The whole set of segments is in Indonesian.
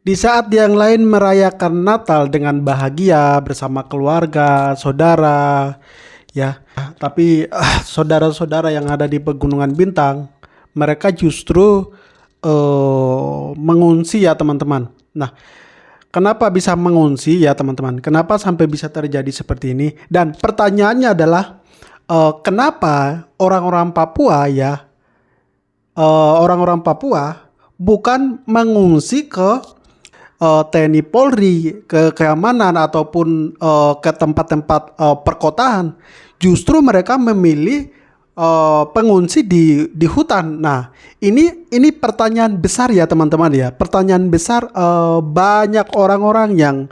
Di saat yang lain merayakan Natal dengan bahagia bersama keluarga, saudara, ya. Tapi saudara-saudara yang ada di Pegunungan Bintang, mereka justru mengungsi ya teman-teman. Nah, kenapa bisa mengungsi ya teman-teman? Kenapa sampai bisa terjadi seperti ini? Dan pertanyaannya adalah kenapa orang-orang Papua ya, orang-orang Papua bukan mengungsi ke TNI Polri, ke keamanan ataupun ke tempat-tempat perkotaan, justru mereka memilih pengungsi di hutan. Nah, ini pertanyaan besar ya teman-teman ya. Pertanyaan besar, banyak orang-orang yang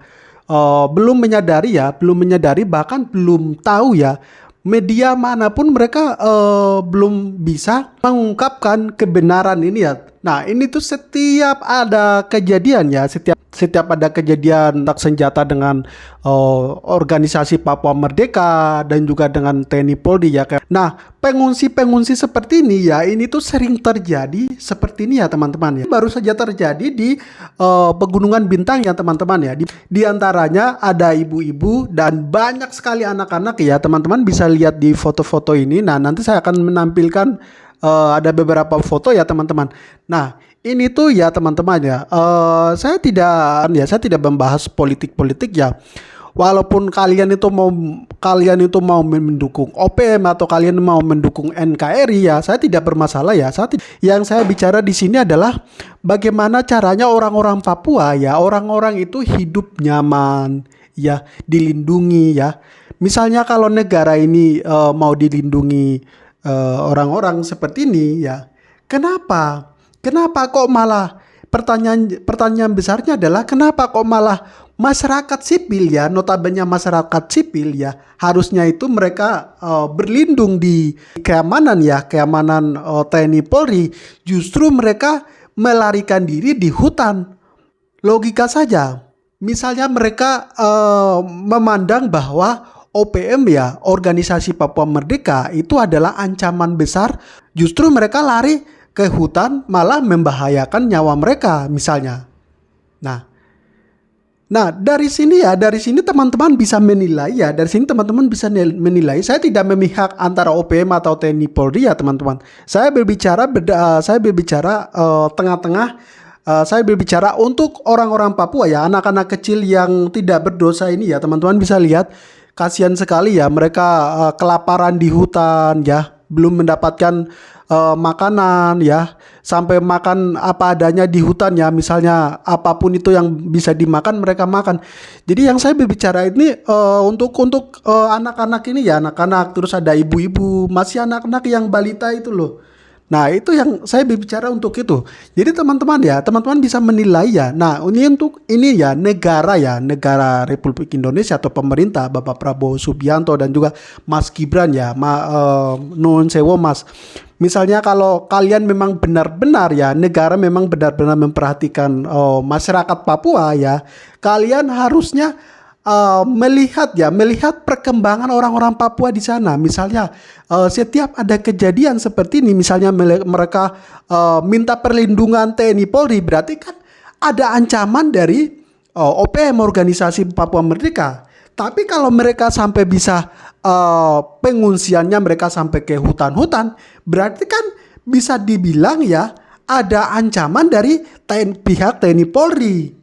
belum menyadari ya, belum menyadari bahkan belum tahu ya. Media manapun mereka belum bisa mengungkapkan kebenaran ini ya. Nah, ini tuh setiap ada kejadian ya, setiap ada kejadian tak senjata dengan organisasi Papua Merdeka dan juga dengan TNI Polri ya. Nah, pengungsi-pengungsi seperti ini ya, ini tuh sering terjadi seperti ini ya teman-teman ya. Baru saja terjadi di Pegunungan Bintang ya teman-teman ya. Di antaranya ada ibu-ibu dan banyak sekali anak-anak ya teman-teman, bisa lihat di foto-foto ini. Nah, nanti saya akan menampilkan ada beberapa foto ya teman-teman. Nah, ini tuh ya teman-teman ya, saya tidak membahas politik-politik ya. Walaupun kalian itu mau mendukung OPM atau kalian mau mendukung NKRI ya, saya tidak bermasalah ya. Yang saya bicara di sini adalah bagaimana caranya orang-orang Papua ya, orang-orang itu hidup nyaman ya, dilindungi ya. Misalnya kalau negara ini mau dilindungi orang-orang seperti ini ya, kenapa? Kenapa kok malah pertanyaan besarnya adalah kenapa kok malah masyarakat sipil ya, notabene masyarakat sipil ya, harusnya itu mereka berlindung di keamanan ya, keamanan TNI Polri, justru mereka melarikan diri di hutan. Logika saja. Misalnya mereka memandang bahwa OPM ya, Organisasi Papua Merdeka, itu adalah ancaman besar, justru mereka lari ke hutan malah membahayakan nyawa mereka misalnya. Nah, dari sini teman-teman bisa menilai ya, dari sini teman-teman bisa menilai. Saya tidak memihak antara OPM atau TNI Polri ya teman-teman. Saya berbicara tengah-tengah. Saya berbicara untuk orang-orang Papua ya, anak-anak kecil yang tidak berdosa ini ya teman-teman, bisa lihat. Kasihan sekali ya, mereka kelaparan di hutan ya, belum mendapatkan makanan ya, sampai makan apa adanya di hutan ya, misalnya apapun itu yang bisa dimakan mereka makan. Jadi yang saya berbicara ini untuk anak-anak ini ya, anak-anak, terus ada ibu-ibu, masih anak-anak yang balita itu loh. Nah, itu yang saya berbicara untuk itu. Jadi teman-teman ya, teman-teman bisa menilai ya. Nah, ini ya, negara Republik Indonesia atau pemerintah Bapak Prabowo Subianto dan juga Mas Gibran ya, Nuhun Sewo Mas. Misalnya kalau kalian memang benar-benar ya, negara memang benar-benar memperhatikan masyarakat Papua ya, kalian harusnya melihat perkembangan orang-orang Papua di sana. Misalnya setiap ada kejadian seperti ini, misalnya mereka minta perlindungan TNI Polri, berarti kan ada ancaman dari OPM, Organisasi Papua Merdeka. Tapi kalau mereka sampai bisa pengungsiannya mereka sampai ke hutan-hutan, berarti kan bisa dibilang ya ada ancaman dari pihak TNI Polri.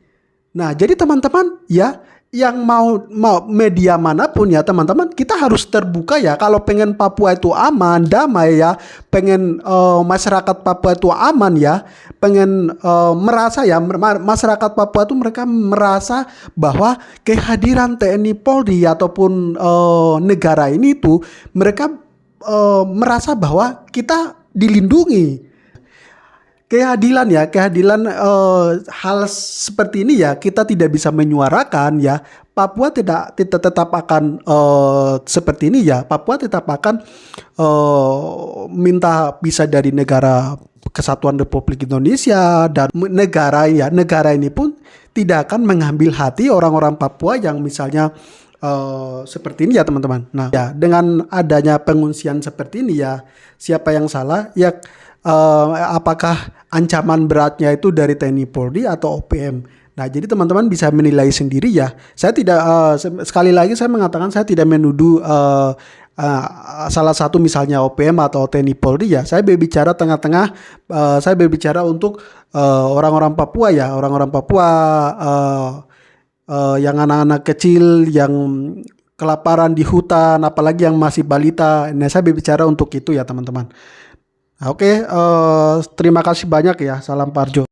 Nah, jadi teman-teman ya, yang mau media manapun ya teman-teman, kita harus terbuka ya. Kalau pengen Papua itu aman, damai ya, pengen masyarakat Papua itu aman ya, pengen merasa ya, masyarakat Papua itu mereka merasa bahwa kehadiran TNI Polri ataupun negara ini itu mereka merasa bahwa kita dilindungi. Keadilan ya, hal seperti ini ya kita tidak bisa menyuarakan ya. Papua tidak tetap akan seperti ini ya. Papua tetap akan minta bisa dari negara Kesatuan Republik Indonesia, dan negara ini pun tidak akan mengambil hati orang-orang Papua yang misalnya seperti ini ya teman-teman. Nah ya, dengan adanya pengungsian seperti ini ya, siapa yang salah ya? Apakah ancaman beratnya itu dari TNI Polri atau OPM? Nah, jadi teman-teman bisa menilai sendiri ya. Saya tidak sekali lagi saya mengatakan saya tidak menuduh salah satu misalnya OPM atau TNI Polri ya. Saya berbicara tengah-tengah, saya berbicara untuk orang-orang Papua ya, orang-orang Papua yang anak-anak kecil yang kelaparan di hutan, apalagi yang masih balita. Nah, saya berbicara untuk itu ya teman-teman. Nah, oke, terima kasih banyak ya. Salam Parjo.